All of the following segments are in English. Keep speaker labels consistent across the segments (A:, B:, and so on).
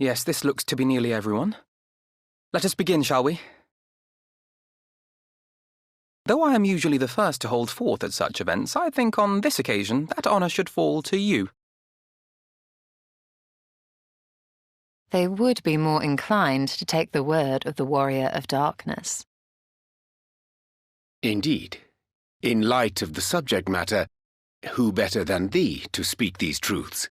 A: Yes, this looks to be nearly everyone. Let us begin, shall we? Though I am usually the first to hold forth at such events, I think on this occasion that honour should fall to you.
B: They would be more inclined to take the word of the Warrior of Darkness.
C: Indeed. In light of the subject matter, who better than thee to speak these truths?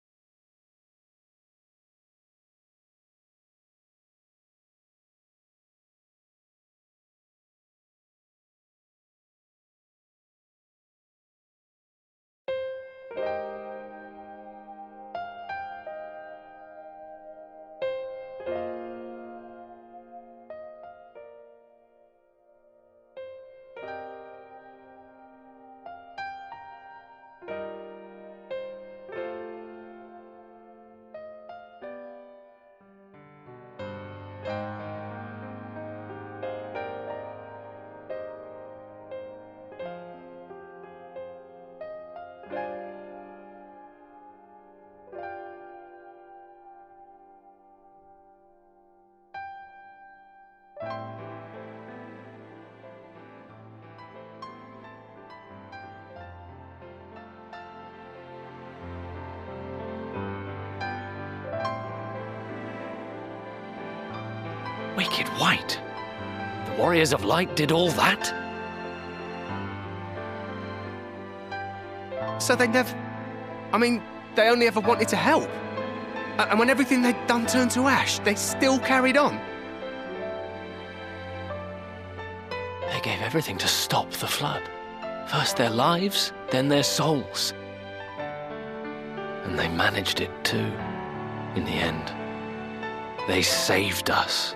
D: Wicked White? The Warriors of Light did all that?
E: So they never... I mean, they only ever wanted to help. And when everything they'd done turned to ash, they still carried on.
D: They gave everything to stop the flood. First their lives, then their souls. And they managed it too, in the end. They saved us.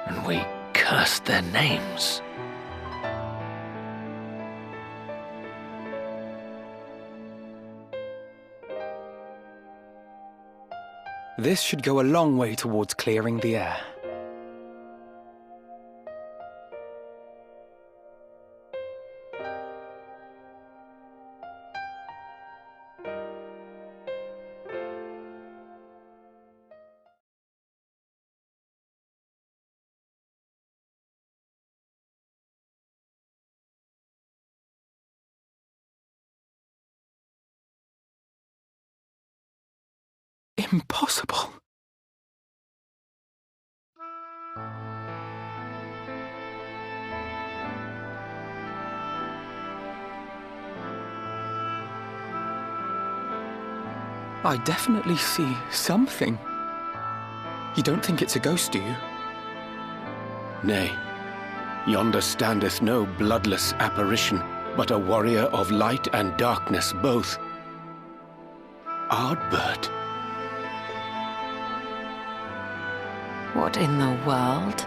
D: And we cursed their names.
A: This should go a long way towards clearing the air. Impossible. I definitely see something. You don't think it's a ghost, do you?
C: Nay, yonder standeth no bloodless apparition, but a warrior of light and darkness both. Ardbert.
B: What in the world?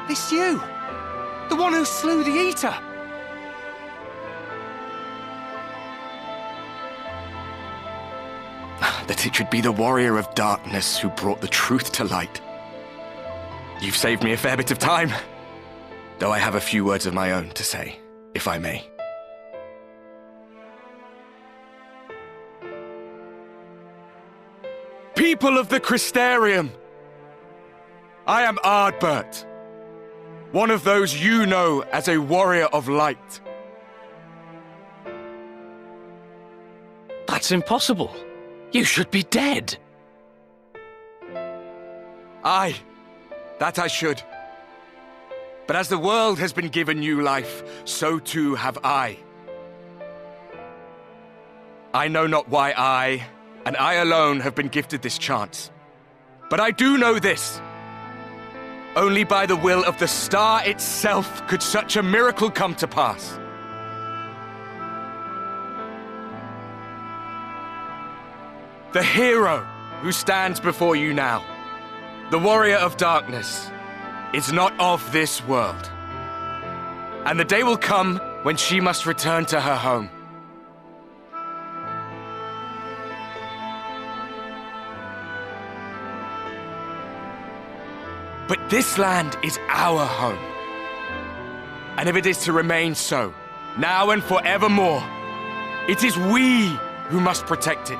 E: It's you! The one who slew the Eater!
F: That it should be the Warrior of Darkness who brought the truth to light. You've saved me a fair bit of time, though I have a few words of my own to say, if I may. People of the Crystarium! I am Ardbert, one of those you know as a Warrior of Light.
D: That's impossible. You should be dead.
F: Aye, that I should. But as the world has been given new life, so too have I. I know not why I, and I alone, have been gifted this chance. But I do know this. Only by the will of the star itself could such a miracle come to pass. The hero who stands before you now, the Warrior of Darkness, is not of this world. And the day will come when she must return to her home. But this land is our home. And if it is to remain so, now and forevermore, it is we who must protect it.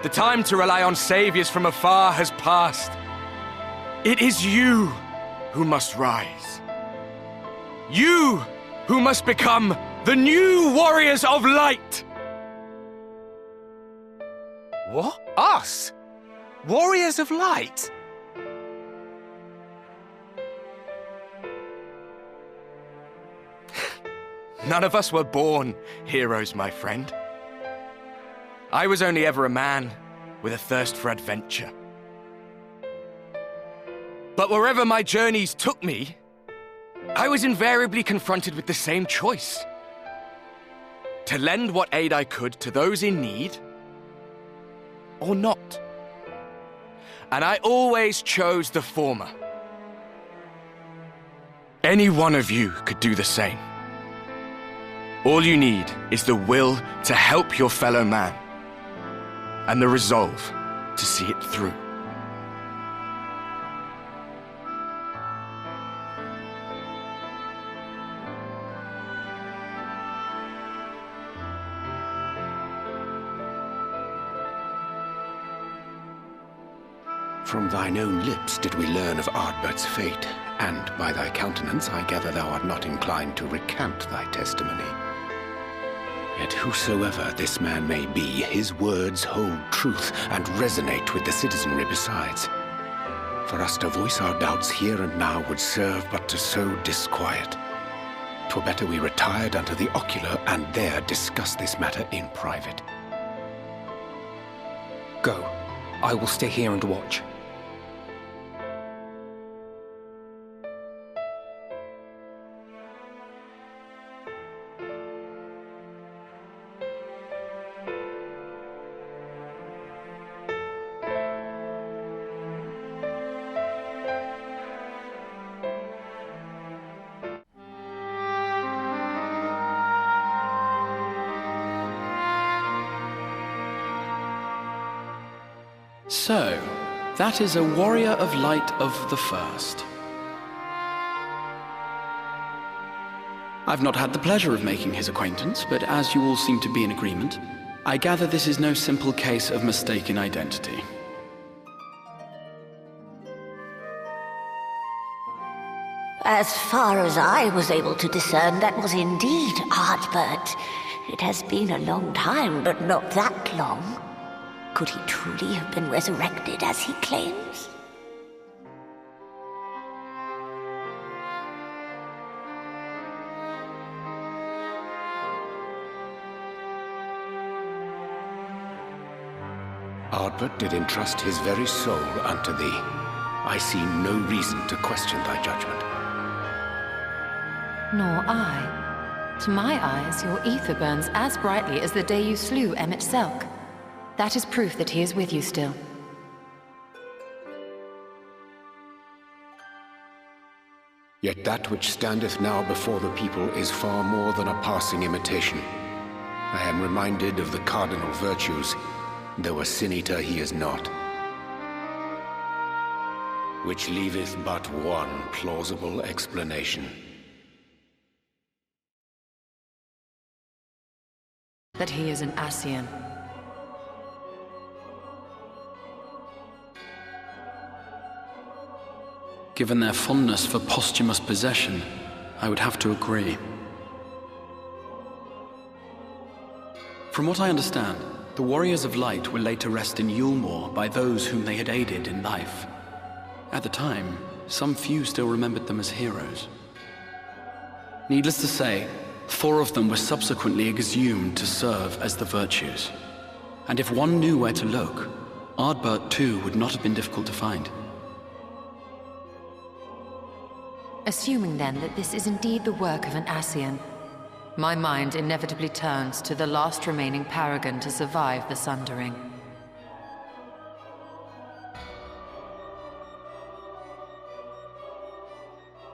F: The time to rely on saviors from afar has passed. It is you who must rise. You who must become the new warriors of light!
E: What? Us? Warriors of light?
F: None of us were born heroes, my friend. I was only ever a man with a thirst for adventure. But wherever my journeys took me, I was invariably confronted with the same choice. To lend what aid I could to those in need, or not. And I always chose the former. Any one of you could do the same. All you need is the will to help your fellow man, and the resolve to see it through.
C: From thine own lips did we learn of Ardbert's fate, and by thy countenance I gather thou art not inclined to recant thy testimony. Yet whosoever this man may be, his words hold truth and resonate with the citizenry besides. For us to voice our doubts here and now would serve but to sow disquiet. 'Twere better we retired unto the ocular and there discuss this matter in private.
A: Go. I will stay here and watch.
G: So, that is a warrior of light of the first. I've not had the pleasure of making his acquaintance, but as you all seem to be in agreement, I gather this is no simple case of mistaken identity.
H: As far as I was able to discern, that was indeed Ardbert. It has been a long time, but not that long. Could he truly have been resurrected as he claims?
C: Ardbert did entrust his very soul unto thee. I see no reason to question thy judgment.
B: Nor I. To my eyes, your ether burns as brightly as the day you slew Emmett Selk. That is proof that he is with you still.
C: Yet that which standeth now before the people is far more than a passing imitation. I am reminded of the cardinal virtues, though a sin-eater he is not. Which leaveth but one plausible explanation.
B: That he is an Ascian.
G: Given their fondness for posthumous possession, I would have to agree. From what I understand, the Warriors of Light were laid to rest in Yulmore by those whom they had aided in life. At the time, some few still remembered them as heroes. Needless to say, 4 of them were subsequently exhumed to serve as the virtues. And if one knew where to look, Ardbert too would not have been difficult to find.
B: Assuming then that this is indeed the work of an Ascian, my mind inevitably turns to the last remaining paragon to survive the Sundering.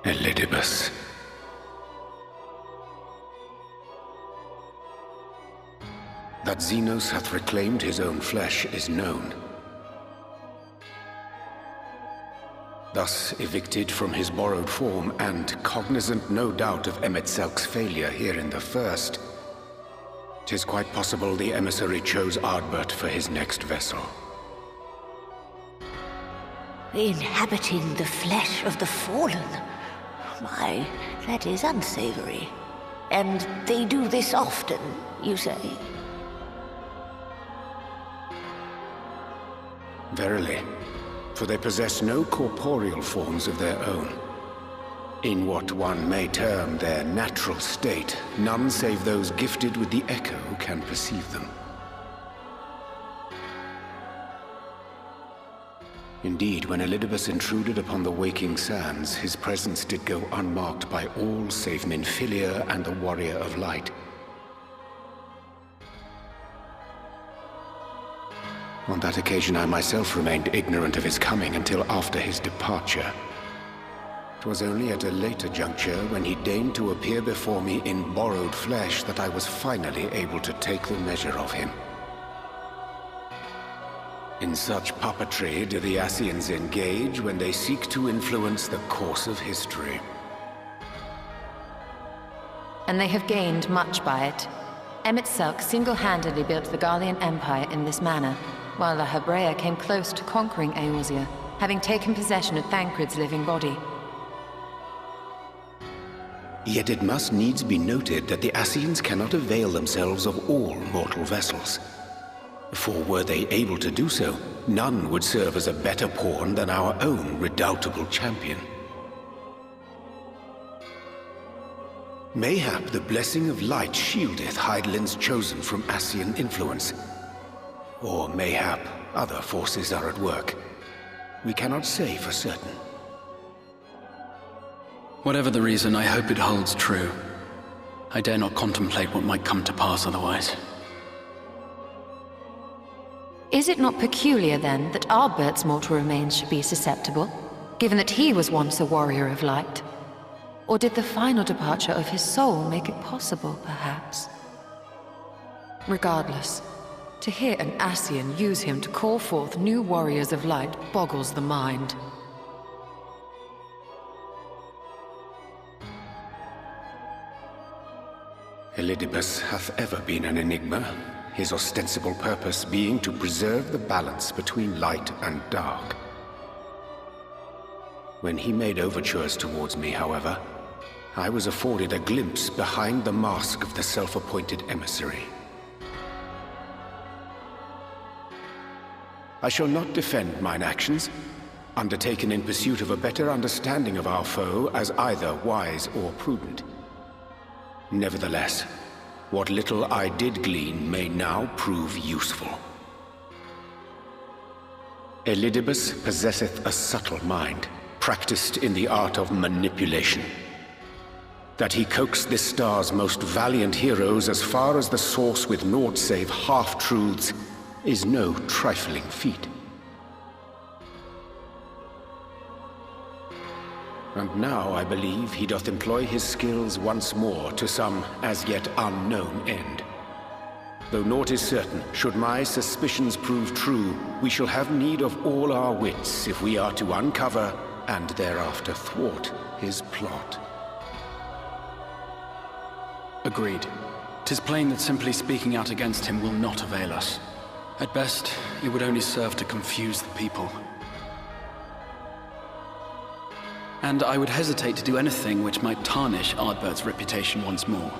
C: Elidibus. That Xenos hath reclaimed his own flesh is known. Thus evicted from his borrowed form, and cognizant no doubt of Emet-Selk's failure here in the first, 'tis quite possible the emissary chose Ardbert for his next vessel.
H: Inhabiting the flesh of the fallen? My, that is unsavory. And they do this often, you say?
C: Verily, for they possess no corporeal forms of their own. In what one may term their natural state, none save those gifted with the echo can perceive them. Indeed, when Elidibus intruded upon the waking sands, his presence did go unmarked by all save Minfilia and the Warrior of Light. On that occasion, I myself remained ignorant of his coming until after his departure. It was only at a later juncture, when he deigned to appear before me in borrowed flesh, that I was finally able to take the measure of him. In such puppetry do the Ascians engage when they seek to influence the course of history.
B: And they have gained much by it. Emet-Selk single-handedly built the Garlean Empire in this manner, while the Hebrea came close to conquering Eorzea, having taken possession of Thancred's living body.
C: Yet it must needs be noted that the Ascians cannot avail themselves of all mortal vessels. For were they able to do so, none would serve as a better pawn than our own redoubtable champion. Mayhap the blessing of light shieldeth Hydaelyn's chosen from Ascian influence. Or mayhap other forces are at work. We cannot say for certain.
G: Whatever the reason, I hope it holds true. I dare not contemplate what might come to pass otherwise.
B: Is it not peculiar, then, that Ardbert's mortal remains should be susceptible, given that he was once a warrior of light? Or did the final departure of his soul make it possible, perhaps? Regardless, to hear an Ascian use him to call forth new warriors of light boggles the mind.
C: Elidibus hath ever been an enigma, his ostensible purpose being to preserve the balance between light and dark. When he made overtures towards me, however, I was afforded a glimpse behind the mask of the self-appointed emissary. I shall not defend mine actions, undertaken in pursuit of a better understanding of our foe, as either wise or prudent. Nevertheless, what little I did glean may now prove useful. Elidibus possesseth a subtle mind, practiced in the art of manipulation. That he coaxed this star's most valiant heroes as far as the source with naught save half-truths is no trifling feat. And now I believe he doth employ his skills once more to some as yet unknown end. Though naught is certain, should my suspicions prove true, we shall have need of all our wits if we are to uncover and thereafter thwart his plot.
G: Agreed. 'Tis plain that simply speaking out against him will not avail us. At best, it would only serve to confuse the people. And I would hesitate to do anything which might tarnish Ardbert's reputation once more,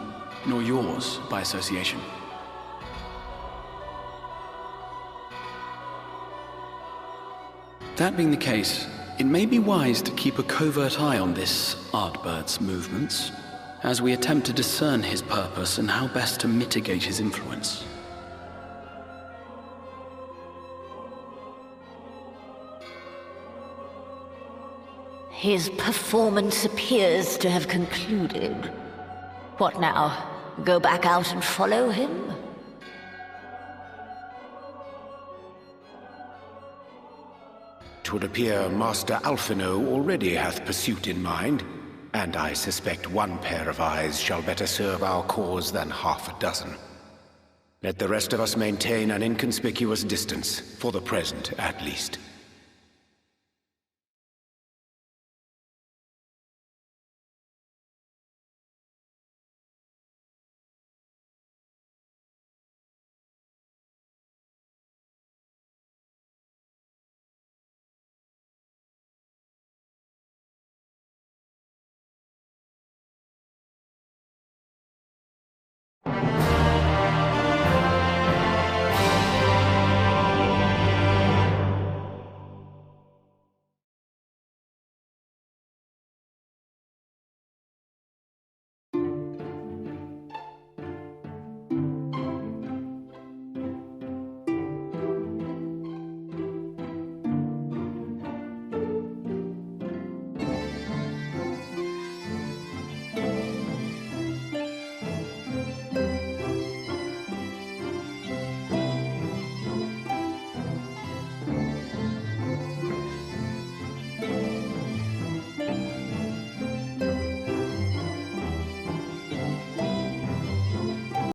G: nor yours by association. That being the case, it may be wise to keep a covert eye on this Ardbert's movements, as we attempt to discern his purpose and how best to mitigate his influence.
H: His performance appears to have concluded. What now? Go back out and follow him?
C: It would appear Master Alphino already hath pursuit in mind, and I suspect one pair of eyes shall better serve our cause than half a dozen. Let the rest of us maintain an inconspicuous distance, for the present at least.